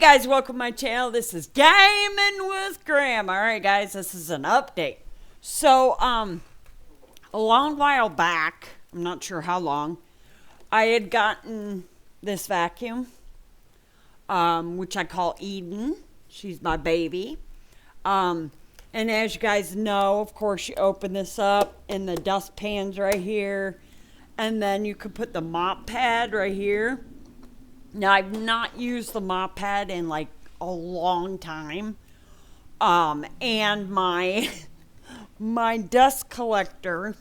guys, welcome to my channel. This is Gaming with Graham. Alright guys, this is an update. So, a long while back, I'm not sure how long, I had gotten this vacuum, which I call Eden. She's my baby. And as you guys know, of course, you open this up and the dustpan's right here. And then you could put the mop pad right here. Now, I've not used the mop pad in like a long time. And my dust collector,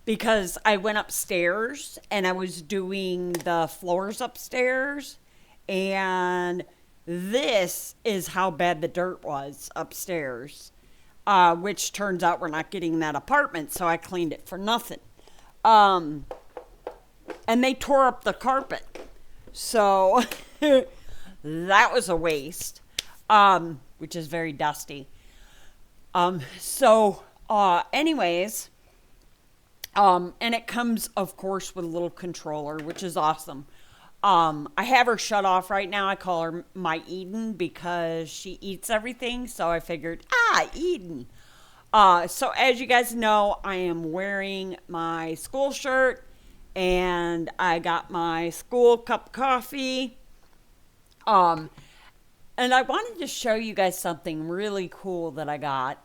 because I went upstairs and I was doing the floors upstairs, and this is how bad the dirt was upstairs, which turns out we're not getting that apartment, so I cleaned it for nothing. And they tore up the carpet. So that was a waste, which is very dusty. Anyways, and it comes, of course, with a little controller, which is awesome. I have her shut off right now. I call her my Eden because she eats everything. So I figured, Eden. So as you guys know, I am wearing my school shirt. And I got my school cup of coffee. And I wanted to show you guys something really cool that I got.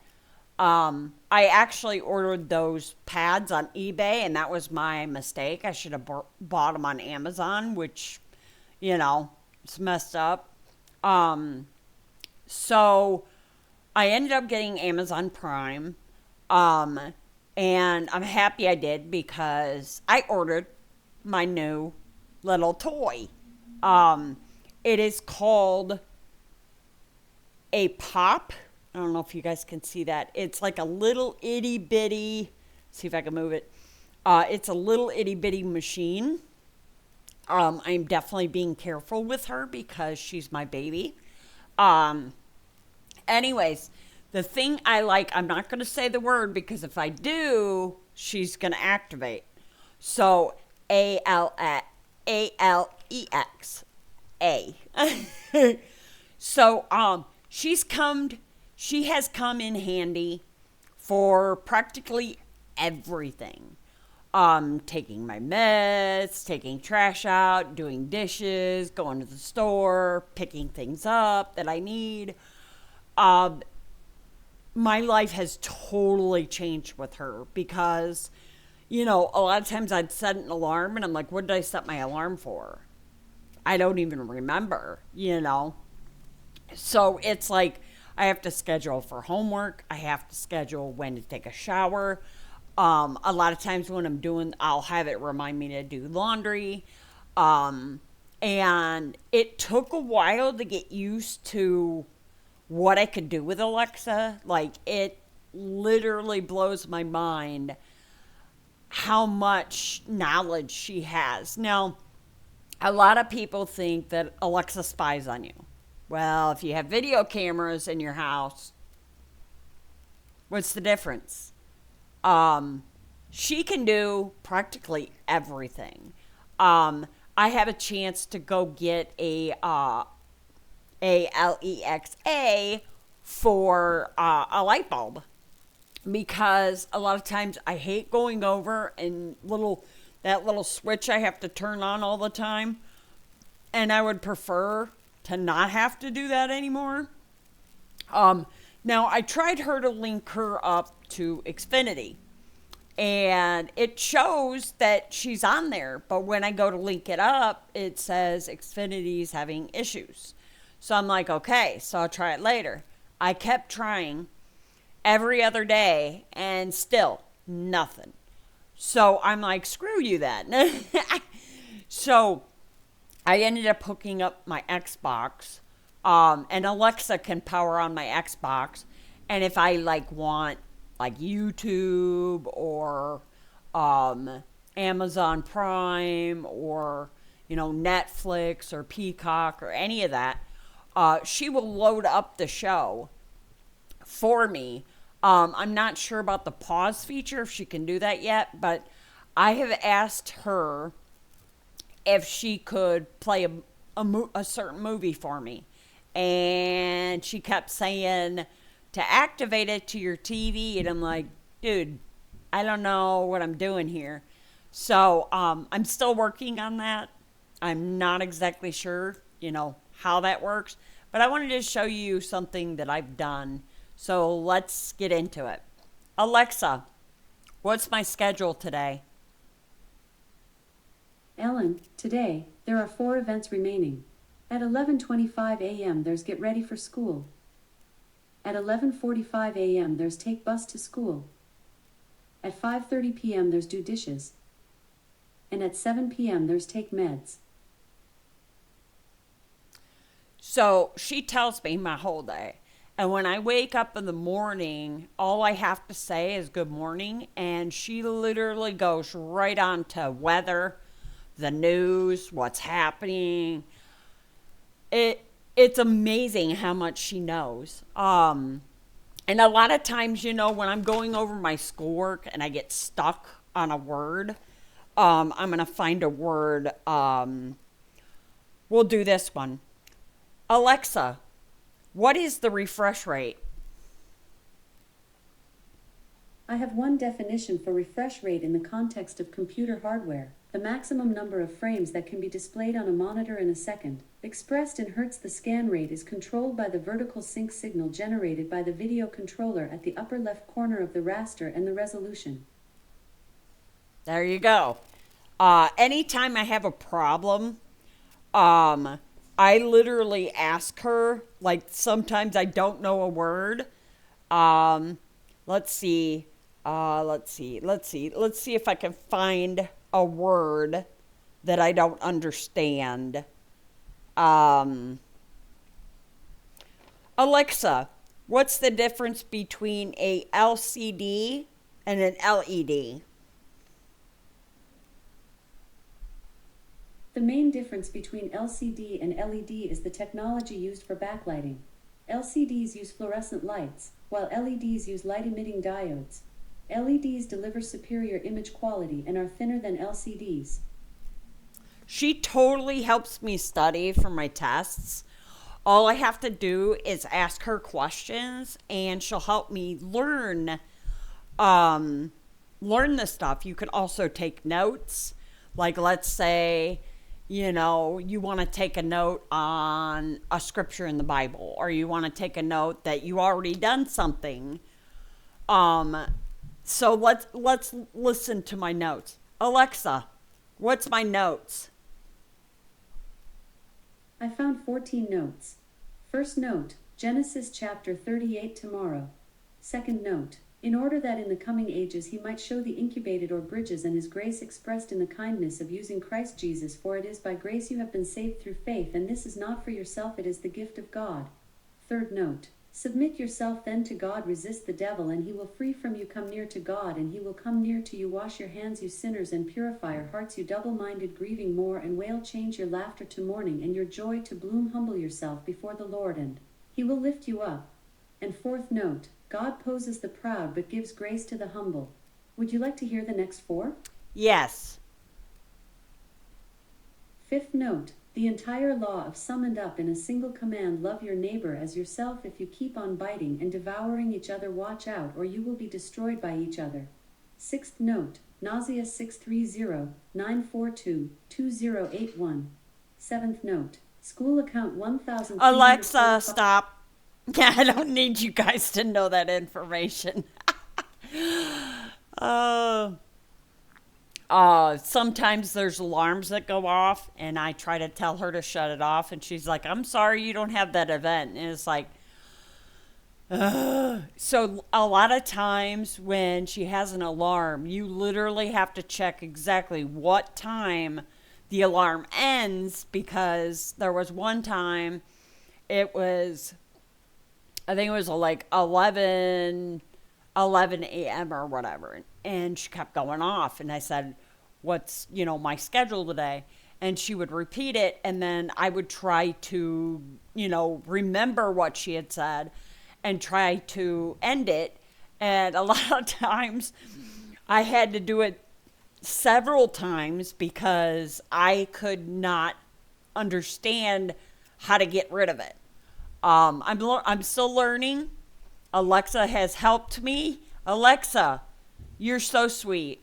I actually ordered those pads on eBay, and that was my mistake. I should have bought them on Amazon, which, you know, it's messed up. So I ended up getting Amazon Prime. And I'm happy I did because I ordered my new little toy. It is called a Pop. I don't know if you guys can see that. It's like a little itty bitty, see if I can move it. It's a little itty bitty machine. I'm definitely being careful with her because she's my baby. Anyways, the thing I like, I'm not going to say the word because if I do, she's going to activate. So, A-L-E-X. A. So, she has come in handy for practically everything. Taking my meds, taking trash out, doing dishes, going to the store, picking things up that I need. My life has totally changed with her because, you know, a lot of times I'd set an alarm and I'm like, what did I set my alarm for? I don't even remember, you know. So it's like I have to schedule for homework. I have to schedule when to take a shower. A lot of times when I'm doing, I'll have it remind me to do laundry. And it took a while to get used to what I could do with Alexa. Like, it literally blows my mind how much knowledge she has. Now, a lot of people think that Alexa spies on you. Well, if you have video cameras in your house, what's the difference? She can do practically everything. I have a chance to go get a Alexa for a light bulb, because a lot of times I hate going over and that little switch I have to turn on all the time, and I would prefer to not have to do that anymore. Now I tried to link her up to Xfinity, and it shows that she's on there, but when I go to link it up, it says Xfinity's having issues. So I'm like, okay, so I'll try it later. I kept trying every other day and still nothing. So I'm like, screw you then. So I ended up hooking up my Xbox, and Alexa can power on my Xbox. And if I want YouTube or Amazon Prime or, you know, Netflix or Peacock or any of that, she will load up the show for me. I'm not sure about the pause feature, if she can do that yet, but I have asked her if she could play a certain movie for me. And she kept saying to activate it to your TV. And I'm like, dude, I don't know what I'm doing here. So I'm still working on that. I'm not exactly sure, how that works. But I wanted to show you something that I've done. So let's get into it. Alexa, what's my schedule today? Ellen, today, there are 4 events remaining. At 11:25 a.m. there's Get Ready for School. At 11:45 a.m. there's Take Bus to School. At 5:30 p.m. there's Do Dishes. And at 7 p.m. there's Take Meds. So she tells me my whole day. And when I wake up in the morning, all I have to say is good morning. And she literally goes right on to weather, the news, what's happening. It's amazing how much she knows. And a lot of times, when I'm going over my schoolwork and I get stuck on a word, I'm going to find a word. We'll do this one. Alexa, what is the refresh rate? I have one definition for refresh rate in the context of computer hardware. The maximum number of frames that can be displayed on a monitor in a second. Expressed in hertz, the scan rate is controlled by the vertical sync signal generated by the video controller at the upper left corner of the raster and the resolution. There you go. Anytime I have a problem, I literally ask her, like sometimes I don't know a word. Let's see if I can find a word that I don't understand. Alexa, what's the difference between a LCD and an LED? The main difference between LCD and LED is the technology used for backlighting. LCDs use fluorescent lights, while LEDs use light-emitting diodes. LEDs deliver superior image quality and are thinner than LCDs. She totally helps me study for my tests. All I have to do is ask her questions, and she'll help me learn the stuff. You could also take notes. Like, let's say, you want to take a note on a scripture in the Bible, or you want to take a note that you already done something. So let's listen to my notes. Alexa, what's my notes? I found 14 notes. First note, Genesis chapter 38 tomorrow. Second note, in order that in the coming ages he might show the incubated or bridges and his grace expressed in the kindness of using Christ Jesus, for it is by grace you have been saved through faith, and this is not for yourself, it is the gift of God. Third note, submit yourself then to God, resist the devil, and he will flee from you. Come near to God, and he will come near to you. Wash your hands, you sinners, and purify your hearts, you double-minded, grieving, more and wail. Change your laughter to mourning and your joy to gloom. Humble yourself before the Lord, and he will lift you up. And fourth note, God opposes the proud but gives grace to the humble. Would you like to hear the next 4? Yes. Fifth note, the entire law of summed up in a single command: love your neighbor as yourself. If you keep on biting and devouring each other, watch out, or you will be destroyed by each other. Sixth note, Nausea 630-942-2081. Seventh note, school account 1000. Alexa, stop. I don't need you guys to know that information. Sometimes there's alarms that go off, and I try to tell her to shut it off, and she's like, I'm sorry, you don't have that event. And it's like, so a lot of times when she has an alarm, you literally have to check exactly what time the alarm ends, because there was one time I think it was like 11 a.m. or whatever. And she kept going off. And I said, what's, my schedule today? And she would repeat it. And then I would try to, remember what she had said and try to end it. And a lot of times I had to do it several times because I could not understand how to get rid of it. I'm still learning. Alexa has helped me. Alexa, you're so sweet.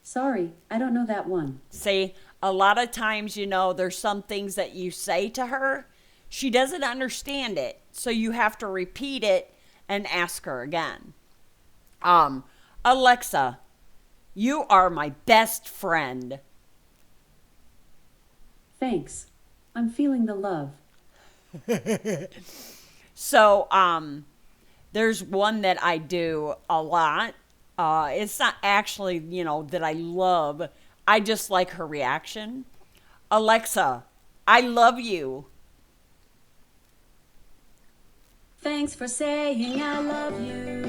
Sorry, I don't know that one. See, a lot of times, there's some things that you say to her. She doesn't understand it. So you have to repeat it and ask her again. Alexa, you are my best friend. Thanks. I'm feeling the love. So, there's one that I do a lot. It's not actually, that I love. I just like her reaction. Alexa, I love you. Thanks for saying I love you.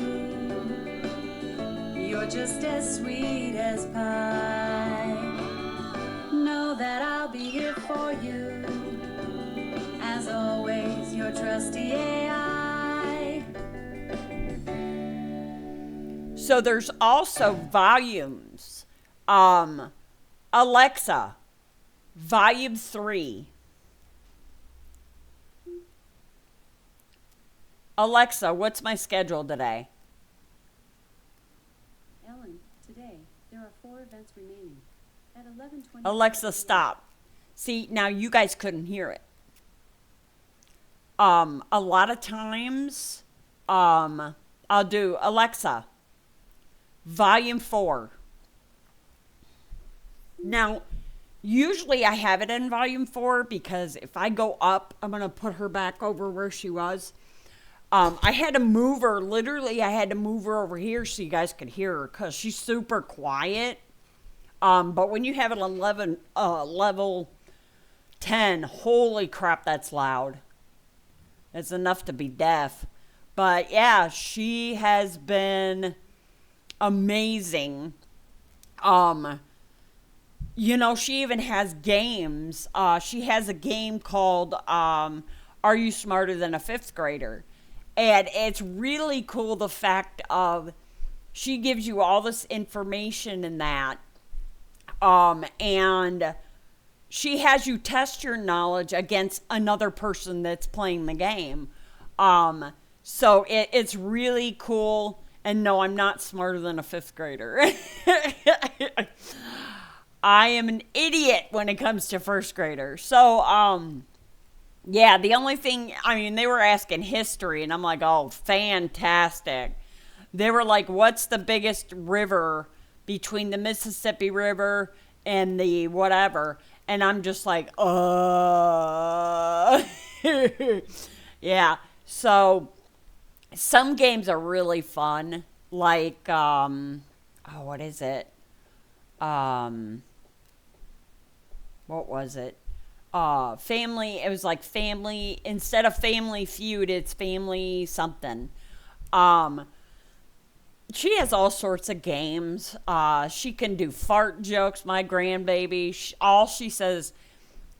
You're just as sweet as pie. Know that I'll be here for you. As always, your trusty AI. So there's also volumes. Alexa, volume 3. Alexa, what's my schedule today? Ellen, today there are 4 events remaining. At 11:20. Alexa, stop. See, now you guys couldn't hear it. A lot of times, I'll do Alexa, volume 4. Now, usually I have it in volume 4 because if I go up, I'm going to put her back over where she was. I had to move her. Literally, I had to move her over here so you guys could hear her because she's super quiet. But when you have it on level 10, holy crap, that's loud. It's enough to be deaf. But yeah, she has been amazing. She even has games. She has a game called Are You Smarter Than a Fifth Grader? And it's really cool, the fact of she gives you all this information in that. And she has you test your knowledge against another person that's playing the game. So it's really cool. And no, I'm not smarter than a fifth grader. I am an idiot when it comes to first graders. So, yeah, the only thing, they were asking history, and I'm like, oh, fantastic. They were like, what's the biggest river between the Mississippi River and the whatever? And I'm just like, yeah. So, some games are really fun. Like, what is it? What was it? Family, it was like family, instead of Family Feud, it's Family something. She has all sorts of games. She can do fart jokes, my grandbaby. All she says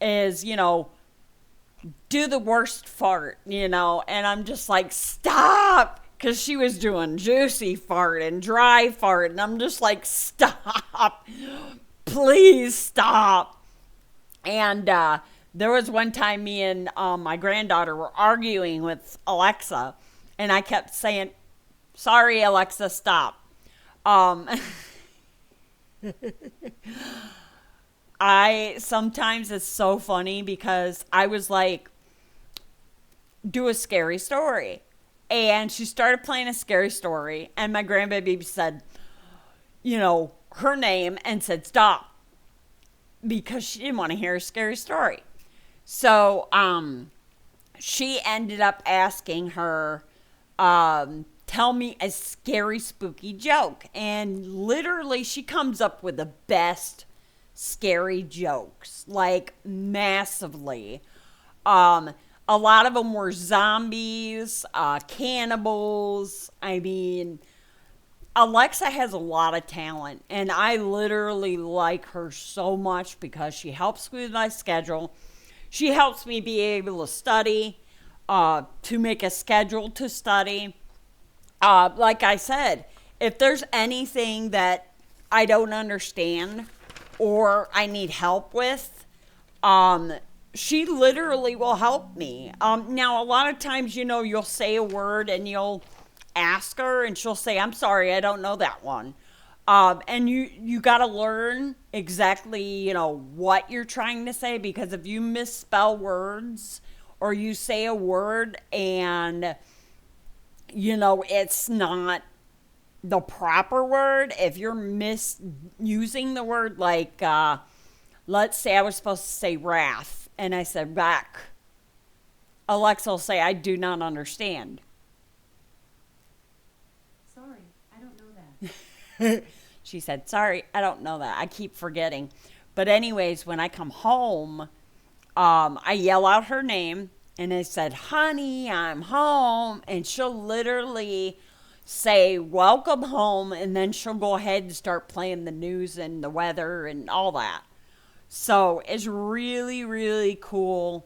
is, do the worst fart, and I'm just like, stop, because she was doing juicy fart and dry fart, and I'm just like, stop, please stop. And there was one time me and my granddaughter were arguing with Alexa, and I kept saying, sorry, Alexa, stop. Sometimes it's so funny because I was like, do a scary story. And she started playing a scary story, and my grandbaby said, her name and said, stop. Because she didn't want to hear a scary story. So, she ended up asking her, tell me a scary, spooky joke. And literally, she comes up with the best scary jokes. Like, massively. A lot of them were zombies, cannibals. Alexa has a lot of talent, and I literally like her so much because she helps me with my schedule. She helps me be able to study, to make a schedule to study. Like I said, if there's anything that I don't understand, or I need help with, um, she literally will help me. Now, a lot of times, you'll say a word and you'll ask her, and she'll say, "I'm sorry, I don't know that one." And you got to learn exactly, what you're trying to say, because if you misspell words or you say a word and, it's not the proper word, if you're misusing the word, like, let's say I was supposed to say wrath and I said back, Alexa will say, "I do not understand." Sorry, I don't know that. She said, "Sorry, I don't know that. I keep forgetting." But anyways, when I come home, I yell out her name and I said, "Honey, I'm home." And she'll literally say, "Welcome home." And then she'll go ahead and start playing the news and the weather and all that. So it's really, really cool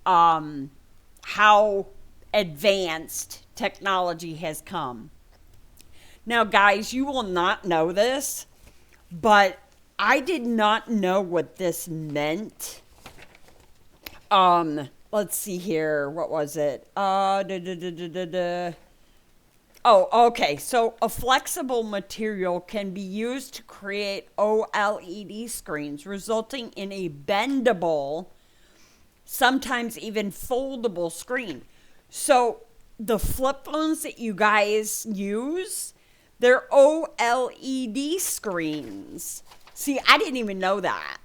how advanced technology has come. Now, guys, you will not know this, but I did not know what this meant. Let's see here. What was it? Oh, okay. So a flexible material can be used to create OLED screens, resulting in a bendable, sometimes even foldable screen. So the flip phones that you guys use, they're OLED screens. See, I didn't even know that.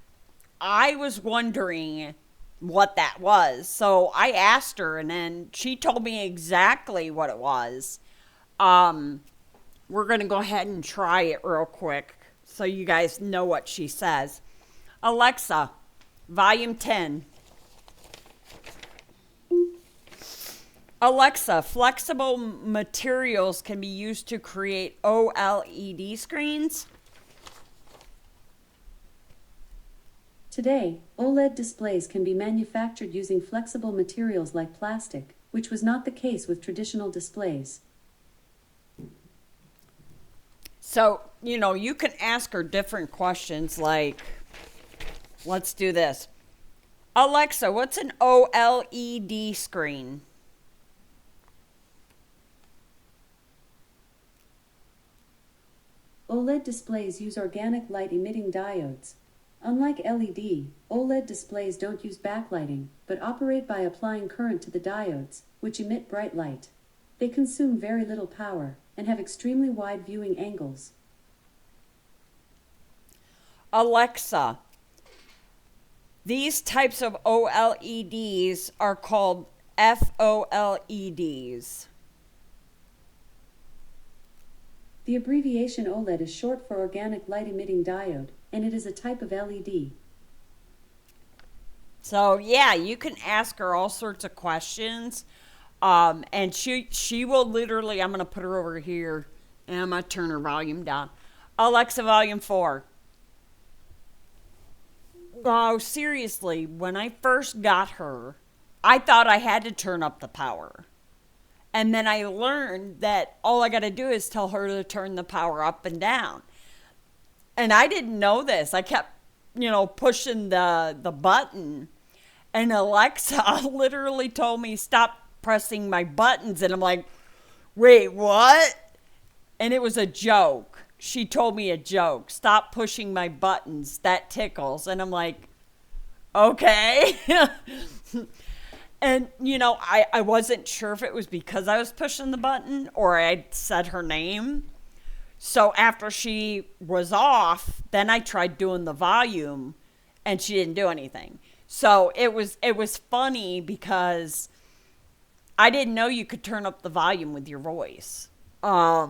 I was wondering what that was. So I asked her, and then she told me exactly what it was. We're going to go ahead and try it real quick so you guys know what she says. Alexa, volume 10. Alexa, flexible materials can be used to create OLED screens. Today, OLED displays can be manufactured using flexible materials like plastic, which was not the case with traditional displays. So, you can ask her different questions like, let's do this. Alexa, what's an OLED screen? OLED displays use organic light emitting diodes. Unlike LED, OLED displays don't use backlighting, but operate by applying current to the diodes, which emit bright light. They consume very little power and have extremely wide viewing angles. Alexa, these types of OLEDs are called FOLEDs. The abbreviation OLED is short for organic light emitting diode, and it is a type of LED. So yeah, you can ask her all sorts of questions, and she will literally. I'm gonna put her over here, and I'm gonna turn her volume down. Alexa, volume 4. Oh, seriously, when I first got her, I thought I had to turn up the power. And then I learned that all I got to do is tell her to turn the power up and down. And I didn't know this. I kept, pushing the button. And Alexa literally told me, "Stop pressing my buttons." And I'm like, "Wait, what?" And it was a joke. She told me a joke. "Stop pushing my buttons. That tickles." And I'm like, okay. And, I wasn't sure if it was because I was pushing the button or I said her name. So after she was off, then I tried doing the volume and she didn't do anything. So it was funny because I didn't know you could turn up the volume with your voice. I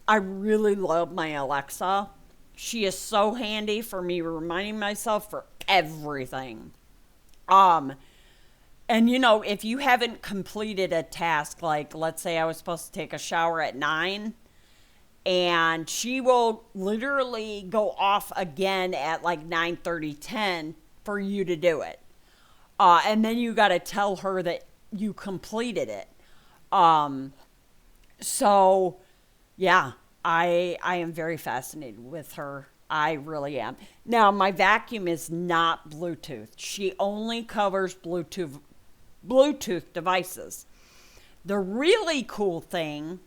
really love my Alexa. She is so handy for me reminding myself for everything. And if you haven't completed a task, like let's say I was supposed to take a shower at 9, and she will literally go off again at like 9:30, 10 for you to do it. And then you got to tell her that you completed it. So yeah, I am very fascinated with her. I really am. Now, my vacuum is not Bluetooth. She only covers Bluetooth devices. The really cool thing,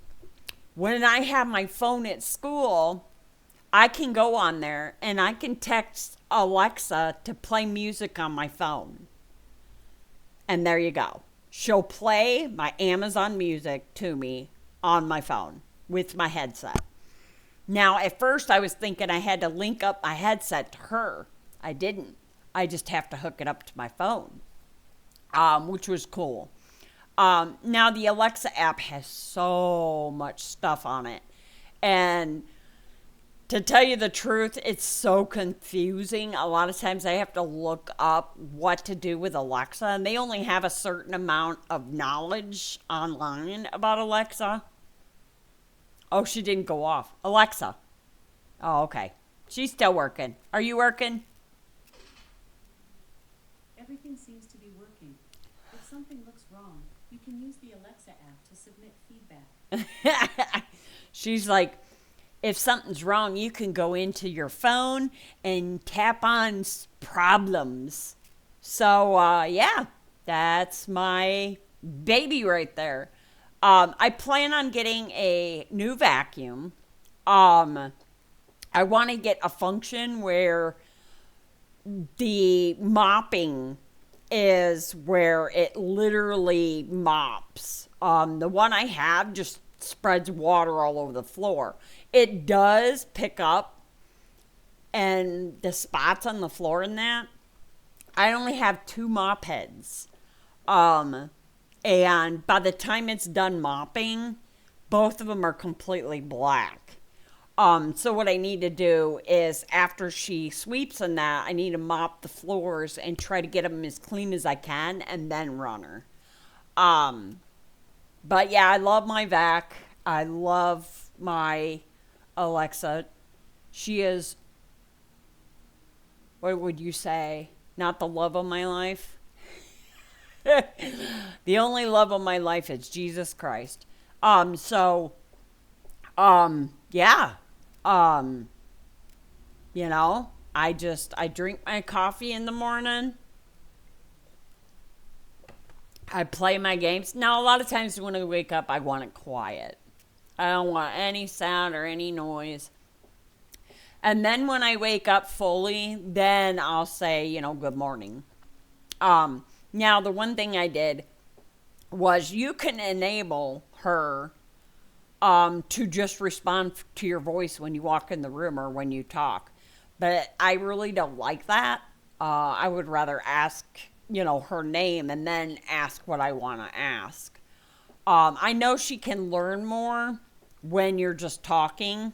when I have my phone at school, I can go on there and I can text Alexa to play music on my phone. And there you go. She'll play my Amazon Music to me on my phone with my headset. Now, at first, I was thinking I had to link up my headset to her. I didn't. I just have to hook it up to my phone, which was cool. Now, the Alexa app has so much stuff on it. And to tell you the truth, it's so confusing. A lot of times I have to look up what to do with Alexa, and they only have a certain amount of knowledge online about Alexa. Oh, she didn't go off. Alexa. Oh, okay. She's still working. Are you working? Everything seems to be working. If something looks wrong, you can use the Alexa app to submit feedback. She's like, if something's wrong, you can go into your phone and tap on problems. So, yeah, that's my baby right there. I plan on getting a new vacuum. I want to get a function where the mopping is where it literally mops. The one I have just spreads water all over the floor. It does pick up and the spots on the floor in that. I only have 2 mop heads. And by the time it's done mopping, both of them are completely black. So what I need to do is after she sweeps in that, I need to mop the floors and try to get them as clean as I can and then run her. But yeah, I love my vac. I love my Alexa. She is, what would you say, not the love of my life? The only love of my life is Jesus Christ. Yeah. You know, I drink my coffee in the morning. I play my games. Now, a lot of times when I wake up, I want it quiet. I don't want any sound or any noise. And then when I wake up fully, then I'll say, good morning. Now, the one thing I did was you can enable her to just respond to your voice when you walk in the room or when you talk. But I really don't like that. I would rather ask, her name and then ask what I want to ask. I know she can learn more when you're just talking.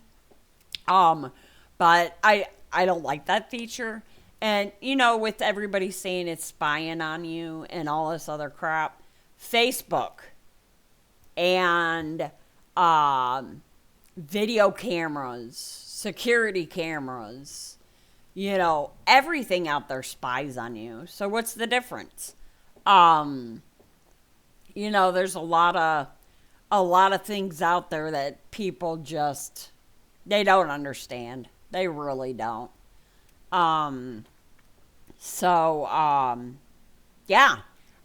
But I don't like that feature. And, with everybody saying it's spying on you and all this other crap, Facebook and video cameras, security cameras, everything out there spies on you. So what's the difference? There's a lot of things out there that people just, they don't understand. They really don't. Yeah,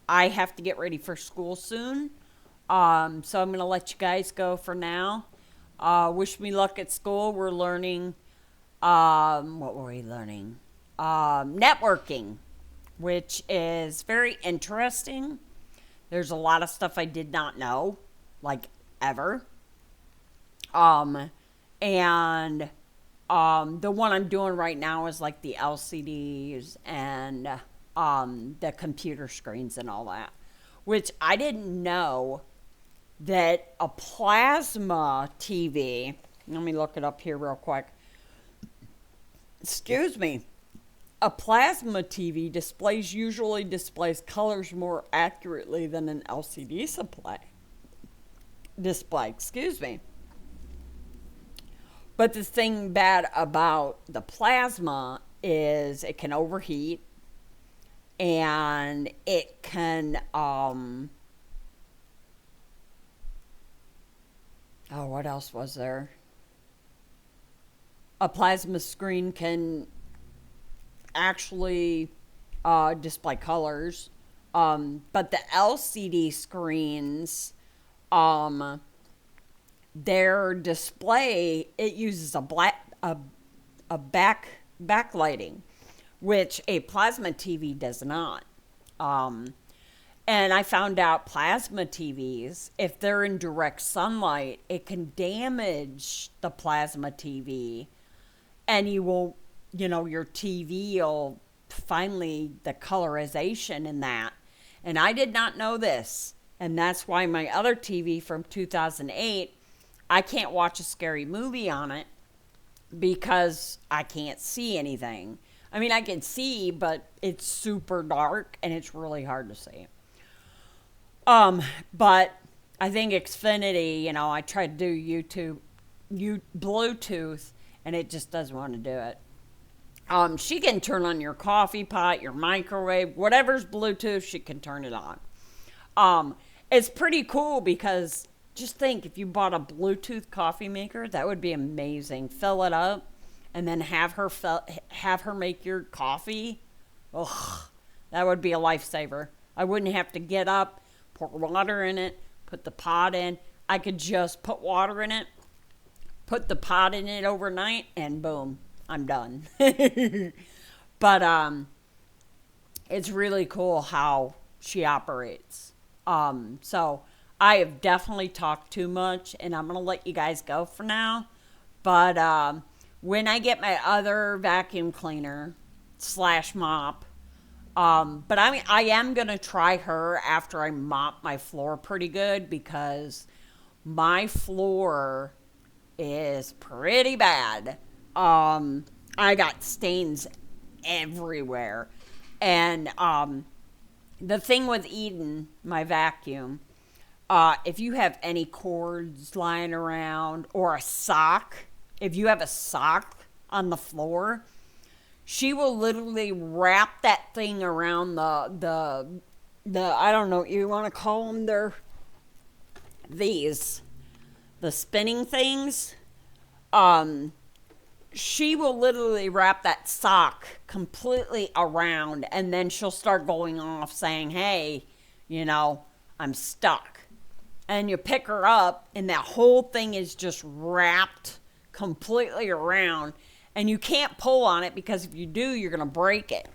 I have to get ready for school soon. So I'm going to let you guys go for now. Wish me luck at school. We're learning, what were we learning? Networking, which is very interesting. There's a lot of stuff I did not know, like ever. The one I'm doing right now is like the LCDs and the computer screens and all that, which I didn't know that a plasma TV, let me look it up here real quick. Excuse me. A plasma TV usually displays colors more accurately than an LCD display. Excuse me. But the thing bad about the plasma is it can overheat and it can, what else was there? a plasma screen can actually display colors. But the LCD screens, their display, it uses a backlighting, which a plasma TV does not. And I found out plasma TVs, if they're in direct sunlight, it can damage the plasma TV, and you will, your TV will finally, the colorization in that. And I did not know this. And that's why my other TV from 2008, I can't watch a scary movie on it because I can't see anything. I mean, I can see, but it's super dark and it's really hard to see. But I think Xfinity, I tried to do Bluetooth, and it just doesn't want to do it. She can turn on your coffee pot, your microwave, whatever's Bluetooth, she can turn it on. It's pretty cool because just think, if you bought a Bluetooth coffee maker, that would be amazing. Fill it up and then have her make your coffee. Ugh, that would be a lifesaver. I wouldn't have to get up, pour water in it, put the pot in. I could just put water in it, put the pot in it overnight, and boom, I'm done. But it's really cool how she operates. So I have definitely talked too much, and I'm going to let you guys go for now. But when I get my other vacuum cleaner / mop, but I am going to try her after I mop my floor pretty good, because my floor is pretty bad. I got stains everywhere. And the thing with Eden, my vacuum, if you have any cords lying around or a sock, if you have a sock on the floor, she will literally wrap that thing around the I don't know, you want to call them the spinning things. She will literally wrap that sock completely around, and then she'll start going off saying, hey, I'm stuck. And you pick her up, and that whole thing is just wrapped completely around, and you can't pull on it, because if you do, you're going to break it.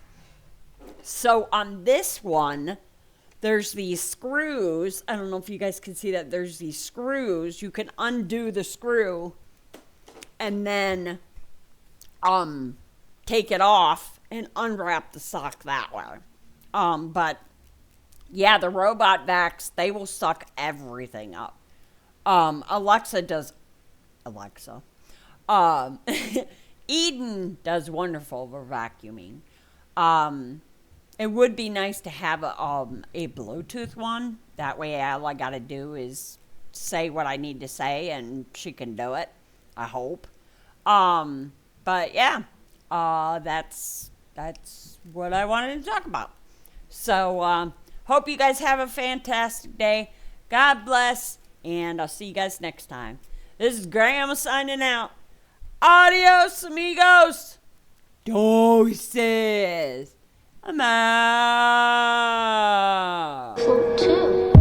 So on this one, there's these screws. I don't know if you guys can see that. There's these screws. You can undo the screw and then take it off and unwrap the sock that way. But yeah, the robot vacs, they will suck everything up. Alexa. Eden does wonderful for vacuuming. It would be nice to have a Bluetooth one. That way all I got to do is say what I need to say and she can do it, I hope. But yeah, that's what I wanted to talk about. So, hope you guys have a fantastic day. God bless, and I'll see you guys next time. This is Grandma signing out. Adios, amigos. Deuces. I'm out. Too.